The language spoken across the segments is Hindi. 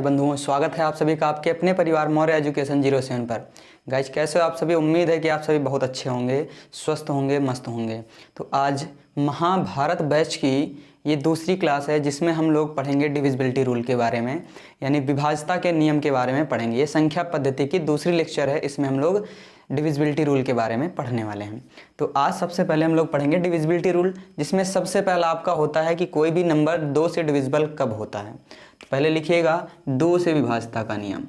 भाई बंधुओं, स्वागत है आप सभी का आपके अपने परिवार मौर्य एजुकेशन 07 पर। गाइज कैसे हो आप सभी? उम्मीद है कि आप सभी बहुत अच्छे होंगे, स्वस्थ होंगे, मस्त होंगे। तो आज महाभारत बैच की ये दूसरी क्लास है जिसमें हम लोग पढ़ेंगे डिविजिबिलिटी रूल के बारे में, यानी विभाज्यता के नियम के बारे में पढ़ेंगे। ये संख्या पद्धति की दूसरी लेक्चर है, इसमें हम लोग डिविजिबिलिटी रूल के बारे में पढ़ने वाले हैं। तो आज सबसे पहले हम लोग पढ़ेंगे डिविजिबिलिटी रूल, जिसमें सबसे पहला आपका होता है कि कोई भी नंबर 2 से डिविजिबल कब होता है। तो पहले लिखिएगा 2 से विभाज्यता का नियम।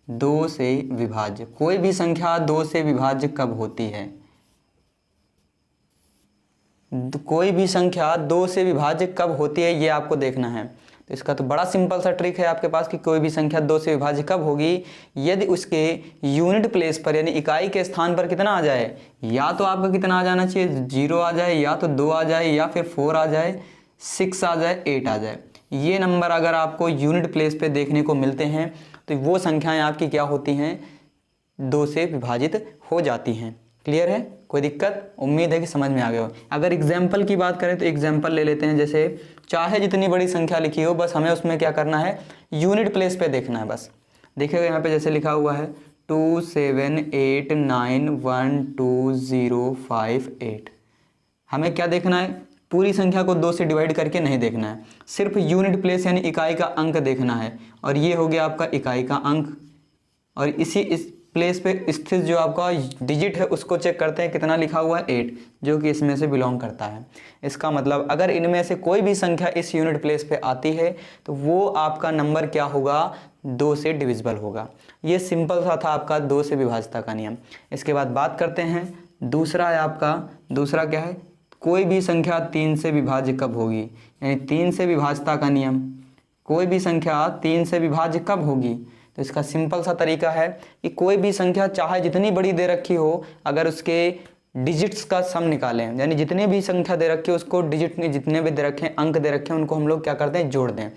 2 से विभाज्य, कोई भी संख्या 2 से विभाज्य कब होती है? कोई भी संख्या 2 से विभाज्य कब होती है, ये आपको देखना है। तो इसका तो बड़ा सिंपल सा ट्रिक है आपके पास कि कोई भी संख्या 2 से विभाज्य कब होगी, यदि उसके यूनिट प्लेस पर यानी इकाई के स्थान पर कितना आ जाए। या तो आपका कितना आ जाना चाहिए, 0 आ जाए, या तो 2 आ जाए, या फिर 4 आ जाए, 6 आ जाए, 8 आ जाए। ये नंबर अगर आपको यूनिट प्लेस पे देखने को मिलते हैं तो वो संख्याएं आपकी क्या होती हैं, 2 से विभाजित हो जाती हैं। क्लियर है? कोई दिक्कत? उम्मीद है कि समझ में आ गया हो। अगर एग्जाम्पल की बात करें तो एग्जाम्पल ले लेते हैं। जैसे चाहे जितनी बड़ी संख्या लिखी हो, बस हमें उसमें क्या करना है, यूनिट प्लेस पे देखना है। बस देखिएगा यहाँ पे जैसे लिखा हुआ है 2 7 8 9 1 2 0 5 8। हमें क्या देखना है, पूरी संख्या को 2 से डिवाइड करके नहीं देखना है, सिर्फ यूनिट प्लेस यानी इकाई का अंक देखना है। और ये हो गया आपका इकाई का अंक, और इस प्लेस पे स्थित जो आपका डिजिट है उसको चेक करते हैं, कितना लिखा हुआ है 8, जो कि इसमें से बिलोंग करता है। इसका मतलब अगर इनमें से कोई भी संख्या इस यूनिट प्लेस पे आती है तो वो आपका नंबर क्या होगा, 2 से डिविजिबल होगा। ये सिंपल सा था आपका 2 से विभाज्यता का नियम। इसके बाद बात करते हैं दूसरा है आपका, दूसरा क्या है, कोई भी संख्या 3 से विभाज्य कब होगी, यानी 3 से विभाज्यता का नियम। कोई भी संख्या 3 से विभाज्य कब होगी, तो इसका सिंपल सा तरीका है कि कोई भी संख्या चाहे जितनी बड़ी दे रखी हो, अगर उसके डिजिट्स का सम निकालें, यानी जितनी भी संख्या दे रखी है उसको डिजिट में जितने भी दे रखे हैं, अंक दे रखे हैं, उनको हम लोग क्या करते हैं, जोड़ दें।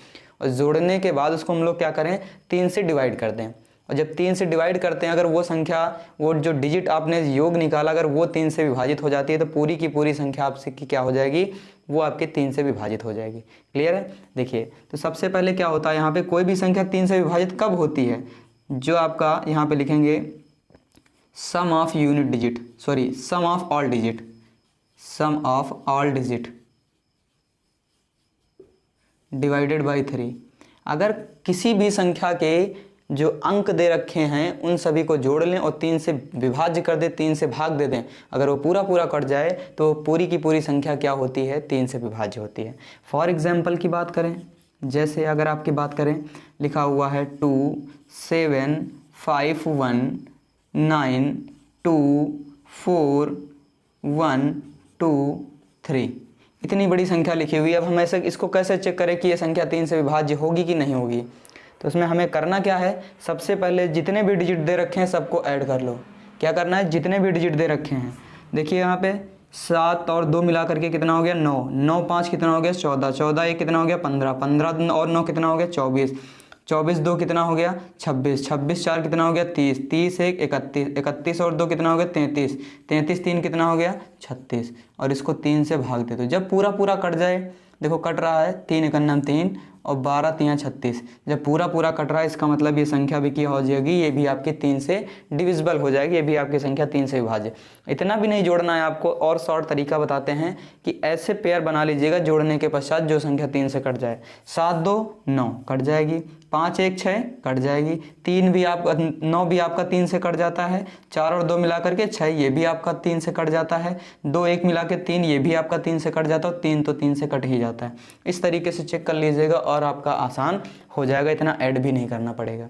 और जोड़ने के बाद उसको हम लोग क्या करें, 3 से डिवाइड कर दें। और जब 3 से डिवाइड करते हैं, अगर वो संख्या, वो जो डिजिट आपने योग निकाला, अगर वो 3 से विभाजित हो जाती है तो पूरी की पूरी संख्या आपसे की क्या हो जाएगी, वो आपके 3 से विभाजित हो जाएगी। क्लियर है? देखिए तो सबसे पहले क्या होता है यहाँ पे, कोई भी संख्या 3 से विभाजित कब होती है, जो आपका यहाँ पे लिखेंगे sum of unit digit, sorry sum of all digit, sum of all digit divided by 3। अगर किसी भी संख्या के जो अंक दे रखे हैं उन सभी को जोड़ लें और 3 से विभाज्य कर दें, 3 से भाग दे दें, अगर वो पूरा पूरा कट जाए तो पूरी की पूरी संख्या क्या होती है, 3 से विभाज्य होती है। फॉर एग्जाम्पल की बात करें, जैसे अगर आपकी बात करें, लिखा हुआ है 2 7 5 1 9 2 4 1 2 3। इतनी बड़ी संख्या लिखी हुई है। अब हम ऐसे इसको कैसे चेक करें कि ये संख्या 3 से विभाज्य होगी कि नहीं होगी? तो उसमें हमें करना क्या है, सबसे पहले जितने भी डिजिट दे रखे हैं सबको ऐड कर लो। क्या करना है, जितने भी डिजिट दे रखे हैं, देखिए यहाँ पे 7 और 2 मिला करके कितना हो गया, 9, 9 5 कितना हो गया, 14, 14 1 कितना हो गया, 15, 15 और 9 कितना हो गया, 24, 24 2 कितना हो गया, 26, 26 4 कितना हो गया, 30, 30 1 31, 31 और 2 कितना हो गया, 33, 33 3 कितना हो गया, 36। और इसको 3 से भाग दे दो। जब पूरा पूरा कट जाए, देखो कट रहा है, 3 एकन्नम 3 और 12 3 36, जब पूरा पूरा कट रहा है इसका मतलब ये संख्या भी क्या हो जाएगी, ये भी आपकी 3 से डिविजिबल हो जाएगी, ये भी आपकी संख्या 3 से विभाज्य। इतना भी नहीं जोड़ना है आपको, और शॉर्ट तरीका बताते हैं कि ऐसे पेयर बना लीजिएगा जोड़ने के पश्चात जो संख्या 3 से कट जाए। 7 2 9 कट जाएगी, 5 1 6 कट जाएगी, 3 भी आपका 9 भी आपका 3 से कट जाता है, 4 और 2 मिला करके 6 ये भी आपका 3 से कट जाता है, 2 1 मिला के 3 ये भी आपका 3 से कट जाता है, और 3 तो 3 से कट ही जाता है। इस तरीके से चेक कर लीजिएगा और आपका आसान हो जाएगा, इतना ऐड भी नहीं करना पड़ेगा।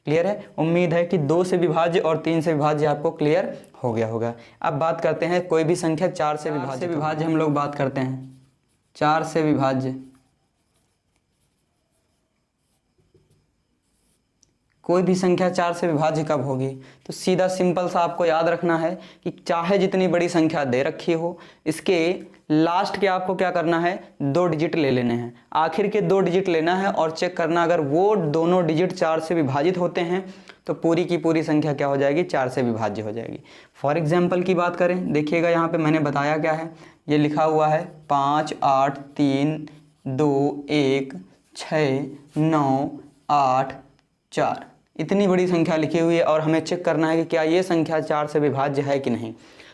क्लियर है? उम्मीद है कि 2 से विभाज्य और 3 से विभाज्य आपको क्लियर हो गया होगा। अब बात करते हैं कोई भी संख्या 4 से विभाज्य हम लोग बात करते हैं 4 से विभाज्य। कोई भी संख्या 4 से विभाज्य कब होगी, तो सीधा सिंपल सा आपको याद रखना है कि चाहे जितनी बड़ी संख्या दे रखी हो, इसके लास्ट के आपको क्या करना है, 2 डिजिट ले लेने हैं, आखिर के 2 डिजिट लेना है और चेक करना, अगर वो दोनों डिजिट 4 से विभाजित होते हैं तो पूरी की पूरी संख्या क्या हो जाएगी, 4 से विभाज्य हो जाएगी। फॉर एग्जाम्पल की बात करें, देखिएगा यहाँ पे मैंने बताया क्या है, ये लिखा हुआ है 5 8 3 2 1 6 9 8 4, इतनी बड़ी संख्या लिखी हुई है और हमें चेक करना है कि क्या ये संख्या 4 से विभाज्य है कि नहीं।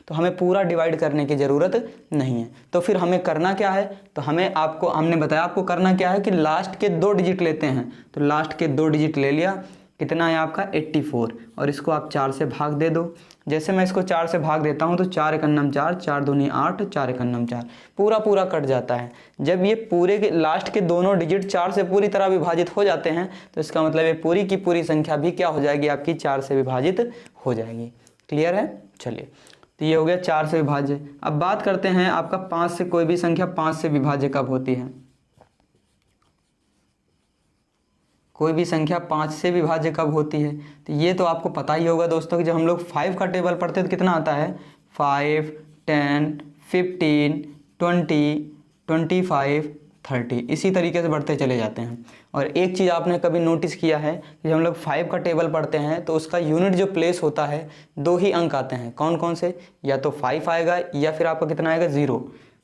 तो हमें पूरा डिवाइड करने की ज़रूरत नहीं है। तो फिर हमें करना क्या है, तो हमने बताया आपको करना क्या है कि लास्ट के 2 डिजिट लेते हैं। तो लास्ट के 2 डिजिट ले लिया, कितना है आपका 84, और इसको आप 4 से भाग दे दो। जैसे मैं इसको 4 से भाग देता हूँ तो 4 एकन्नम 4, 4 दूनी 8, 4 एकन्नम 4, पूरा कट जाता है। जब ये पूरे के लास्ट के दोनों डिजिट 4 से पूरी तरह विभाजित हो जाते हैं तो इसका मतलब ये पूरी की पूरी संख्या भी क्या हो जाएगी, आपकी 4 से विभाजित हो जाएगी। क्लियर है। चलिए, तो ये हो गया 4 से विभाज्य। अब बात करते हैं आपका 5 से, कोई भी संख्या 5 से विभाज्य कब होती है। कोई भी संख्या 5 से विभाज्य कब होती है, तो ये तो आपको पता ही होगा दोस्तों कि जब हम लोग 5 का टेबल पढ़ते हैं तो कितना आता है 5, 10, 15, 20, 25, 30, इसी तरीके से बढ़ते चले जाते हैं। और एक चीज़ आपने कभी नोटिस किया है कि जब हम लोग 5 का टेबल पढ़ते हैं तो उसका यूनिट जो प्लेस होता है 2 ही अंक आते हैं। कौन कौन से, या तो 5 आएगा या फिर आपका कितना आएगा 0,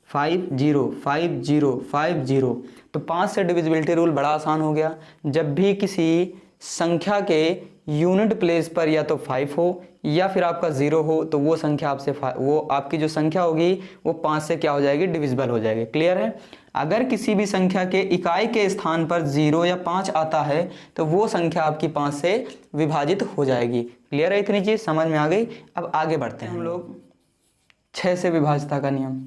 5 0 5 0 5 0। तो 5 से डिविजिबिलिटी रूल बड़ा आसान हो गया। जब भी किसी संख्या के यूनिट प्लेस पर या तो 5 हो या फिर आपका 0 हो तो वो संख्या वो आपकी जो संख्या होगी वो 5 से क्या हो जाएगी, डिविजिबल हो जाएगी। क्लियर है। अगर किसी भी संख्या के इकाई के स्थान पर 0 या 5 आता है तो वो संख्या आपकी 5 से विभाजित हो जाएगी। क्लियर है, इतनी चीज़ समझ में आ गई। अब आगे बढ़ते हैं हम लोग 6 से विभाज्यता का नियम।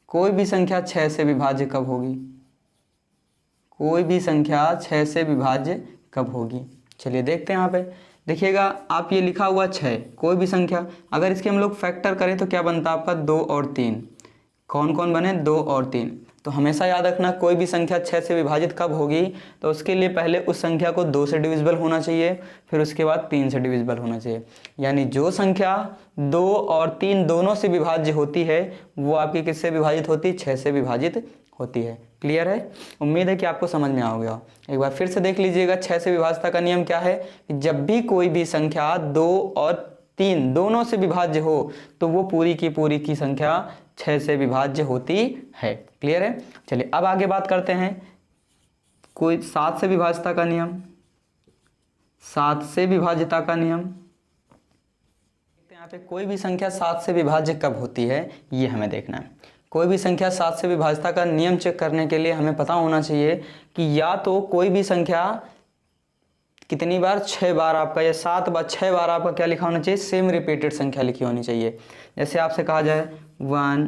कोई भी संख्या 6 से विभाज्य कब होगी, कोई भी संख्या 6 से विभाज्य कब होगी। चलिए देखते हैं। यहाँ पे देखिएगा, आप ये लिखा हुआ 6, कोई भी संख्या अगर इसके हम लोग फैक्टर करें तो क्या बनता है आपका 2 और 3। कौन कौन बने, 2 और 3। तो हमेशा याद रखना कोई भी संख्या 6 से विभाजित कब होगी, तो उसके लिए पहले उस संख्या को 2 से डिविजिबल होना चाहिए, फिर उसके बाद 3 से डिविजिबल होना चाहिए। यानी जो संख्या 2 और 3 दोनों से विभाज्य होती है वो आपकी किससे विभाजित होती है, 6 से विभाजित होती है। क्लियर है। उम्मीद है कि आपको समझ में आ गया। एक बार फिर से देख लीजिएगा 6 से विभाज्यता का नियम क्या है कि जब भी कोई भी संख्या 2 और 3 दोनों से विभाज्य हो तो वो पूरी की संख्या 6 से विभाज्य होती है। क्लियर है। चलिए अब आगे बात करते हैं कोई 7 से विभाज्यता का नियम। 7 से विभाज्यता का नियम यहाँ पे कोई भी संख्या 7 से विभाज्य कब होती है ये हमें देखना है। कोई भी संख्या 7 से विभाज्यता का नियम चेक करने के लिए हमें पता होना चाहिए कि या तो कोई भी संख्या कितनी बार, 6 बार आपका, या 7 बार 6 बार आपका क्या लिखा होना चाहिए, सेम रिपीटेड संख्या लिखी होनी चाहिए। जैसे आपसे कहा जाए 1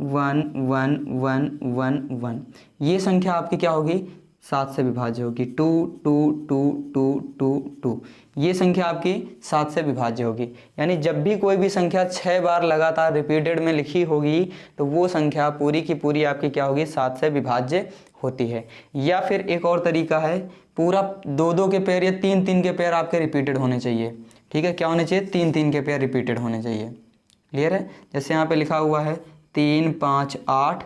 1 1 1 1 1, ये संख्या आपकी क्या होगी, 7 से विभाज्य होगी। 2 2 2 2 2 2, ये संख्या आपकी 7 से विभाज्य होगी। यानी जब भी कोई भी संख्या 6 बार लगातार रिपीटेड में लिखी होगी तो वो संख्या पूरी की पूरी आपकी क्या होगी, 7 से विभाज्य होती है। या फिर एक और तरीका है, पूरा 2-2 के पेयर या 3-3 के पेयर आपके रिपीटेड होने चाहिए। ठीक है, क्या होने चाहिए, 3-3 के पेयर रिपीटेड होने चाहिए। क्लियर है। जैसे यहाँ पे लिखा हुआ है 3 5 8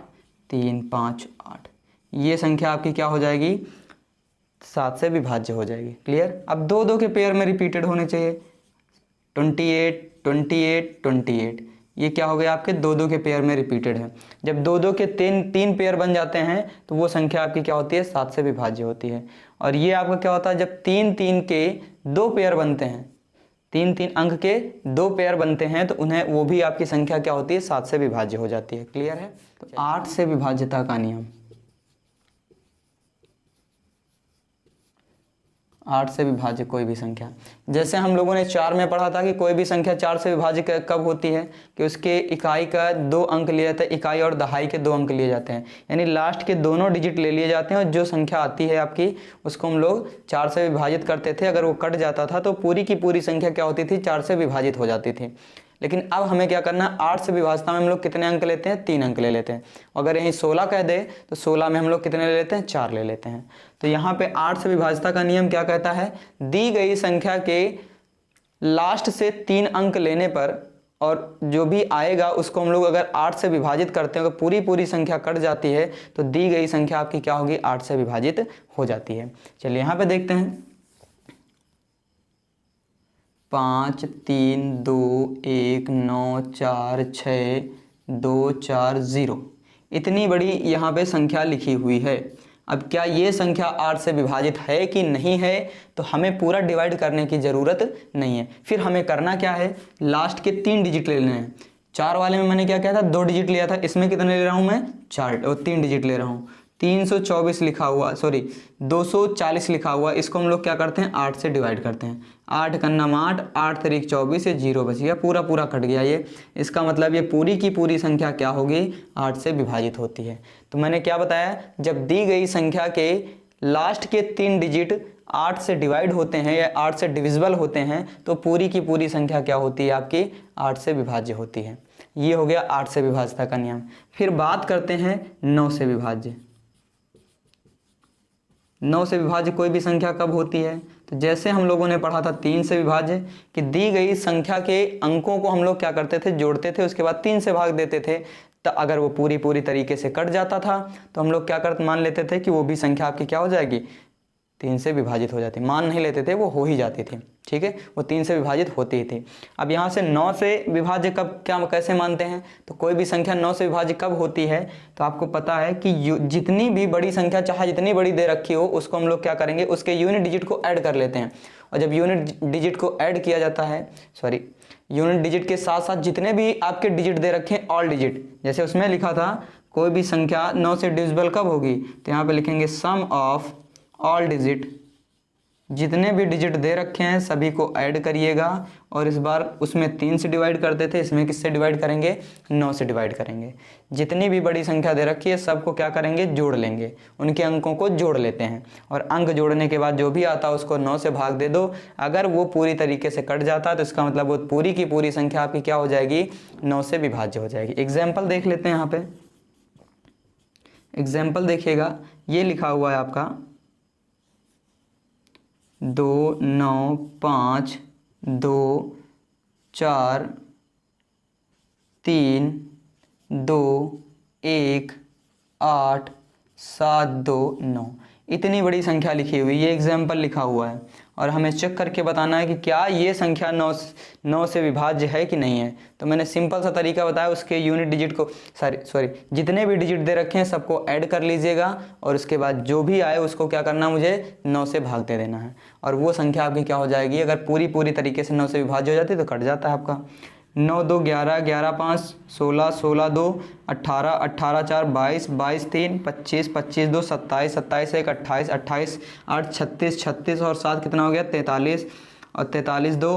3 5 8, ये संख्या आपकी क्या हो जाएगी, 7 से विभाज्य हो जाएगी। क्लियर। अब 2-2 के पेयर में रिपीटेड होने चाहिए, 28 28 28, ये क्या हो गया आपके 2-2 के पेयर में रिपीटेड है। जब 2-2 के 3 पेयर बन जाते हैं तो वो संख्या आपकी क्या होती है, 7 से विभाज्य होती है। और ये आपका क्या होता है, जब 3-3 के 2 पेयर बनते हैं, 3-3 अंक के 2 पेयर बनते हैं तो उन्हें वो भी आपकी संख्या क्या होती है, 7 से विभाज्य हो जाती है। क्लियर है। तो 8 से विभाज्यता का नियम। 8 से विभाज्य कोई भी संख्या, जैसे हम लोगों ने 4 में पढ़ा था कि कोई भी संख्या 4 से विभाज्य कब होती है कि उसके इकाई का 2 अंक लिए जाते हैं, इकाई और दहाई के 2 अंक लिए जाते हैं। यानी लास्ट के दोनों डिजिट ले लिए जाते हैं और जो संख्या आती है आपकी उसको हम लोग 4 से विभाजित करते थे। अगर वो कट जाता था तो पूरी की पूरी संख्या क्या होती थी, 4 से विभाजित हो जाती थी। लेकिन अब हमें क्या करना है, 8 से विभाज्यता में हम लोग कितने अंक लेते हैं, 3 अंक ले लेते हैं। अगर यहीं 16 कह दे तो 16 में हम लोग कितने ले लेते हैं, 4 ले लेते हैं। तो यहाँ पे 8 से विभाज्यता का नियम क्या कहता है, दी गई संख्या के लास्ट से 3 अंक लेने पर और जो भी आएगा उसको हम लोग अगर 8 से विभाजित करते हैं, अगर पूरी संख्या कट जाती है तो दी गई संख्या आपकी क्या होगी, 8 से विभाजित हो जाती है। चलिए यहाँ पे देखते हैं 5 3 2 1 9 4 6 2 4 0, इतनी बड़ी यहाँ पे संख्या लिखी हुई है। अब क्या ये संख्या 8 से विभाजित है कि नहीं है, तो हमें पूरा डिवाइड करने की ज़रूरत नहीं है। फिर हमें करना क्या है, लास्ट के 3 डिजिट ले लेने हैं। 4 वाले में मैंने क्या किया था, 2 डिजिट लिया था, इसमें कितने ले रहा हूँ मैं, 4 और 3 डिजिट ले रहा हूँ। 324 लिखा हुआ, सॉरी 240 लिखा हुआ, इसको हम लोग क्या करते हैं, 8 से डिवाइड करते हैं। 8 का नाम 8, 8 तरीक 24, ये 0 बच गया, पूरा पूरा कट गया ये। इसका मतलब ये पूरी की पूरी संख्या क्या होगी, 8 से विभाजित होती है। तो मैंने क्या बताया, जब दी गई संख्या के लास्ट के 3 डिजिट 8 से डिवाइड होते हैं या 8 से डिविजिबल होते हैं, तो पूरी की पूरी संख्या क्या होती है आपकी, 8 से विभाज्य होती है। ये हो गया 8 से विभाज्यता का नियम। फिर बात करते हैं 9 से विभाज्य। 9 से विभाज्य कोई भी संख्या कब होती है, तो जैसे हम लोगों ने पढ़ा था 3 से विभाज्य, कि दी गई संख्या के अंकों को हम लोग क्या करते थे, जोड़ते थे, उसके बाद 3 से भाग देते थे। तो अगर वो पूरी पूरी तरीके से कट जाता था तो हम लोग क्या करते, मान लेते थे कि वो भी संख्या आपकी क्या हो जाएगी, 3 से विभाजित हो जाती। मान नहीं लेते थे, वो हो ही जाती थी, ठीक है, वो 3 से विभाजित होती ही थी। अब यहाँ से 9 से विभाज्य कब, क्या कैसे मानते हैं, तो कोई भी संख्या 9 से विभाज्य कब होती है, तो आपको पता है कि जितनी भी बड़ी संख्या चाहे जितनी बड़ी दे रखी हो, उसको हम लोग क्या करेंगे, उसके यूनिट डिजिट को ऐड कर लेते हैं। और जब यूनिट डिजिट को ऐड किया जाता है, सॉरी यूनिट डिजिट के साथ साथ जितने भी आपके डिजिट दे रखे हैं, ऑल डिजिट, जैसे उसमें लिखा था कोई भी संख्या 9 से डिविजिबल कब होगी, तो यहाँ पे लिखेंगे सम ऑफ ऑल डिजिट, जितने भी डिजिट दे रखे हैं सभी को ऐड करिएगा। और इस बार उसमें 3 से डिवाइड करते थे, इसमें किससे डिवाइड करेंगे, 9 से डिवाइड करेंगे। जितनी भी बड़ी संख्या दे रखी है सबको क्या करेंगे, जोड़ लेंगे, उनके अंकों को जोड़ लेते हैं। और अंक जोड़ने के बाद जो भी आता है उसको 9 से भाग दे दो। अगर वो पूरी तरीके से कट जाता है तो इसका मतलब वो पूरी की पूरी संख्या आपकी क्या हो जाएगी, 9 से विभाज्य हो जाएगी। एग्जाम्पल देख लेते हैं। यहाँ पे एग्जाम्पल देखिएगा, ये लिखा हुआ है आपका 2 9 5 2 4 3 2 1 8 7 2 9, इतनी बड़ी संख्या लिखी हुई, ये एग्जाम्पल लिखा हुआ है। और हमें चेक करके बताना है कि क्या ये संख्या 9 से विभाज्य है कि नहीं है। तो मैंने सिंपल सा तरीका बताया, उसके यूनिट डिजिट को सॉरी जितने भी डिजिट दे रखे हैं सबको ऐड कर लीजिएगा। और उसके बाद जो भी आए उसको क्या करना, मुझे 9 से भाग दे देना है। और वो संख्या आपकी क्या हो जाएगी, अगर पूरी तरीके से 9 से विभाज्य हो जाती है तो कट जाता है आपका। 9 2 11 11 5 16 16 2 18 18 4 22 22 3 25 25 2 27 27 1 28 28 8 36 36 और 7 कितना हो गया, 43 और 43 2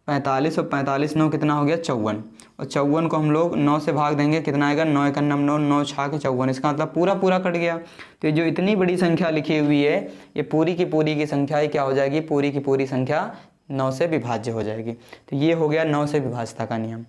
45 और 45 9 कितना हो गया, 54। और 54 को हम लोग 9 से भाग देंगे, कितना आएगा, 9 1 9 9 6 के 54। इसका मतलब पूरा पूरा कट गया। तो ये जो इतनी बड़ी संख्या लिखी हुई है, ये पूरी की संख्या ही क्या हो जाएगी, पूरी की पूरी संख्या 9 से विभाज्य हो जाएगी। तो ये हो गया 9 से विभाज्यता का नियम।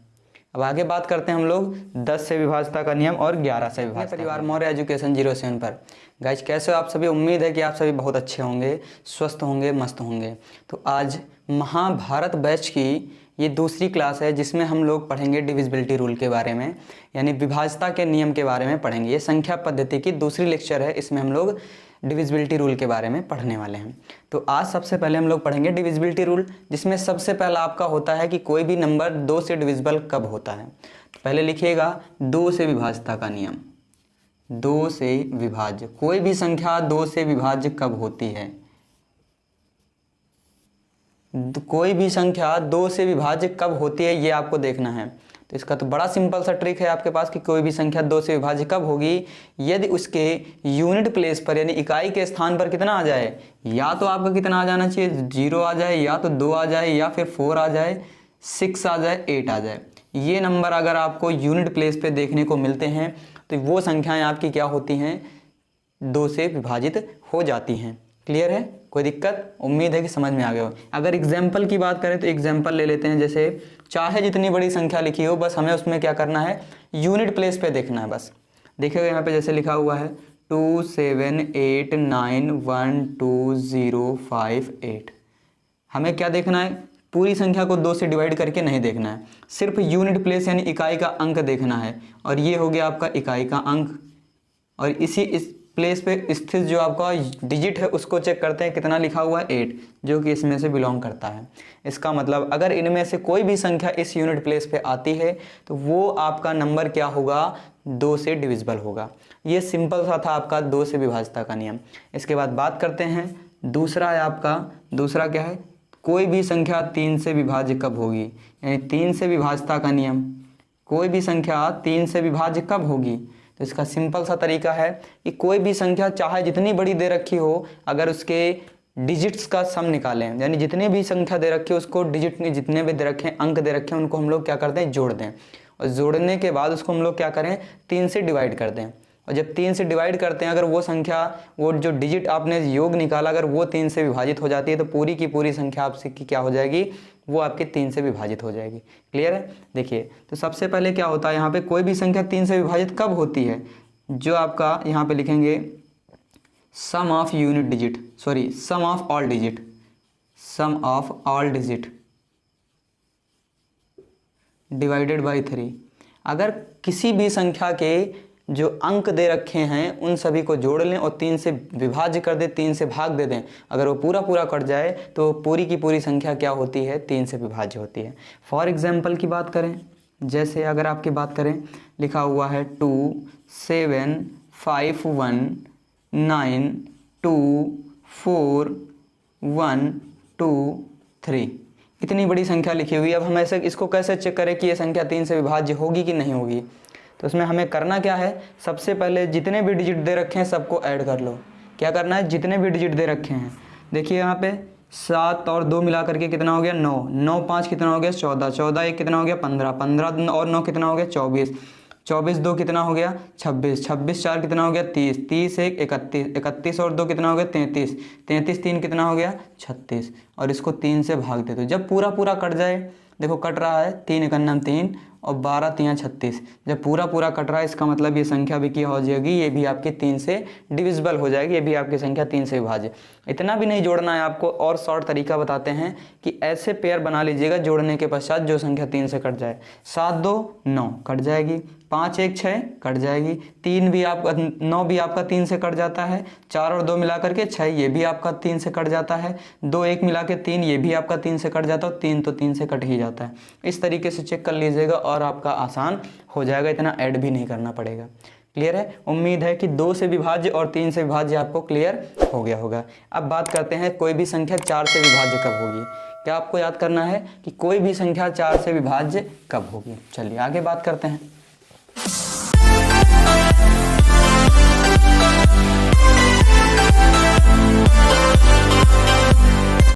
अब आगे बात करते हैं हम लोग 10 से विभाज्यता का नियम और 11 से विभाज्यता। परिवार मौर्य एजुकेशन 07 पर गाइज, कैसे हो आप सभी, उम्मीद है कि आप सभी बहुत अच्छे होंगे, स्वस्थ होंगे, मस्त होंगे। तो आज महाभारत बैच की ये दूसरी क्लास है जिसमें हम लोग पढ़ेंगे डिविजिबिलिटी रूल के बारे में, यानी विभाज्यता के नियम के बारे में पढ़ेंगे। ये संख्या पद्धति की दूसरी लेक्चर है, इसमें हम लोग डिविजिबिलिटी रूल के बारे में पढ़ने वाले हैं। तो आज सबसे पहले हम लोग पढ़ेंगे डिविजिबिलिटी रूल, जिसमें सबसे पहला आपका होता है कि कोई भी नंबर 2 से डिविजिबल कब होता है। तो पहले लिखिएगा 2 से विभाज्यता का नियम। 2 से विभाज्य, कोई भी संख्या 2 से विभाज्य कब होती है, कोई भी संख्या 2 से विभाज्य कब होती है ये आपको देखना है। तो इसका तो बड़ा सिंपल सा ट्रिक है आपके पास कि कोई भी संख्या 2 से विभाज्य कब होगी, यदि उसके यूनिट प्लेस पर यानी इकाई के स्थान पर कितना आ जाए, या तो आपका कितना आ जाना चाहिए, 0 आ जाए, या तो 2 आ जाए, या फिर 4 आ जाए, 6 आ जाए, 8 आ जाए। ये नंबर अगर आपको यूनिट प्लेस पे देखने को मिलते हैं तो वो संख्याएं आपकी क्या होती हैं, 2 से विभाजित हो जाती हैं। क्लियर है, कोई दिक्कत, उम्मीद है कि समझ में आ गया हो। अगर एग्जाम्पल की बात करें तो एग्जाम्पल ले लेते हैं, जैसे चाहे जितनी बड़ी संख्या लिखी हो, बस हमें उसमें क्या करना है, यूनिट प्लेस पे देखना है। बस देखिएगा यहाँ पे जैसे लिखा हुआ है 2 7 8 9 1 2 0 5 8। हमें क्या देखना है, पूरी संख्या को 2 से डिवाइड करके नहीं देखना है, सिर्फ यूनिट प्लेस यानी इकाई का अंक देखना है। और ये हो गया आपका इकाई का अंक। और इस प्लेस पे स्थित जो आपका डिजिट है उसको चेक करते हैं, कितना लिखा हुआ है, 8, जो कि इसमें से बिलोंग करता है। इसका मतलब अगर इनमें से कोई भी संख्या इस यूनिट प्लेस पे आती है तो वो आपका नंबर क्या होगा, 2 से डिविजिबल होगा। ये सिंपल सा था आपका 2 से विभाज्यता का नियम। इसके बाद बात करते हैं दूसरा है आपका, दूसरा क्या है, कोई भी संख्या 3 से विभाज्य कब होगी, यानी 3 से विभाज्यता का नियम, कोई भी संख्या 3 से विभाज्य कब होगी। तो इसका सिंपल सा तरीका है कि कोई भी संख्या चाहे जितनी बड़ी दे रखी हो, अगर उसके डिजिट्स का सम निकालें, यानी जितनी भी संख्या दे रखी है उसको डिजिट में जितने भी दे रखे हैं, अंक दे रखे हैं, उनको हम लोग क्या करते हैं, जोड़ दें, और जोड़ने के बाद उसको हम लोग क्या करें, 3 से डिवाइड कर दें। और जब 3 से डिवाइड करते हैं, अगर वो संख्या, वो जो डिजिट आपने योग निकाला, अगर वो 3 से विभाजित हो जाती है तो पूरी की पूरी संख्या आपसे की क्या हो जाएगी, वो आपके 3 से विभाजित हो जाएगी। क्लियर है। देखिए तो सबसे पहले क्या होता है, यहाँ पे कोई भी संख्या 3 से विभाजित कब होती है, जो आपका यहाँ पे लिखेंगे sum of unit digit, sorry sum of all digit, sum of all digit divided by 3। अगर किसी भी संख्या के जो अंक दे रखे हैं उन सभी को जोड़ लें और 3 से विभाज्य कर दें, 3 से भाग दे दें, अगर वो पूरा पूरा कट जाए तो पूरी की पूरी संख्या क्या होती है, 3 से विभाज्य होती है। फॉर एग्जाम्पल की बात करें, जैसे अगर आपकी बात करें, लिखा हुआ है 2 7 5 1 9 2 4 1 2 3, इतनी बड़ी संख्या लिखी हुई है। अब हम ऐसे इसको कैसे चेक करें कि ये संख्या 3 से विभाज्य होगी कि नहीं होगी। तो उसमें हमें करना क्या है, सबसे पहले जितने भी डिजिट दे रखे हैं सबको ऐड कर लो। क्या करना है, जितने भी डिजिट दे रखे हैं, देखिए यहाँ पे 7 और 2 मिला करके कितना हो गया 9, 9 5 कितना हो गया 14, 14 1 कितना हो गया 15, 15 और 9 कितना हो गया 24, 24 2 कितना हो गया 26, 26 4 कितना हो गया 30, 30 1 31, 31 और 2 कितना हो गया 33, 33 3 कितना हो गया 36, और इसको 3 से भाग दे दो। जब पूरा पूरा कट जाए, देखो कट रहा है 3 एकन्नम 3 और 12 3 36, जब पूरा पूरा कट रहा है इसका मतलब ये संख्या भी क्या हो जाएगी, ये भी आपकी 3 से डिविजिबल हो जाएगी, ये भी आपकी संख्या 3 से विभाज्य। इतना भी नहीं जोड़ना है आपको, और शॉर्ट तरीका बताते हैं कि ऐसे पेयर बना लीजिएगा जोड़ने के पश्चात जो संख्या 3 से कट जाए। 7 2 9 कट जाएगी, 5 1 6 कट जाएगी, 3 भी आपका 9 भी आपका 3 से कट जाता है, 4 और 2 मिला करके 6 ये भी आपका 3 से कट जाता है, 2 1 मिला के 3 ये भी आपका 3 से कट जाता है, और 3 तो 3 से कट ही जाता है। इस तरीके से चेक कर लीजिएगा और आपका आसान हो जाएगा, इतना ऐड भी नहीं करना पड़ेगा। क्लियर है। उम्मीद है कि 2 से विभाज्य और 3 से विभाज्य आपको क्लियर हो गया होगा। अब बात करते हैं कोई भी संख्या 4 से विभाज्य कब होगी। क्या आपको याद करना है कि कोई भी संख्या 4 से विभाज्य कब होगी। चलिए आगे बात करते हैं।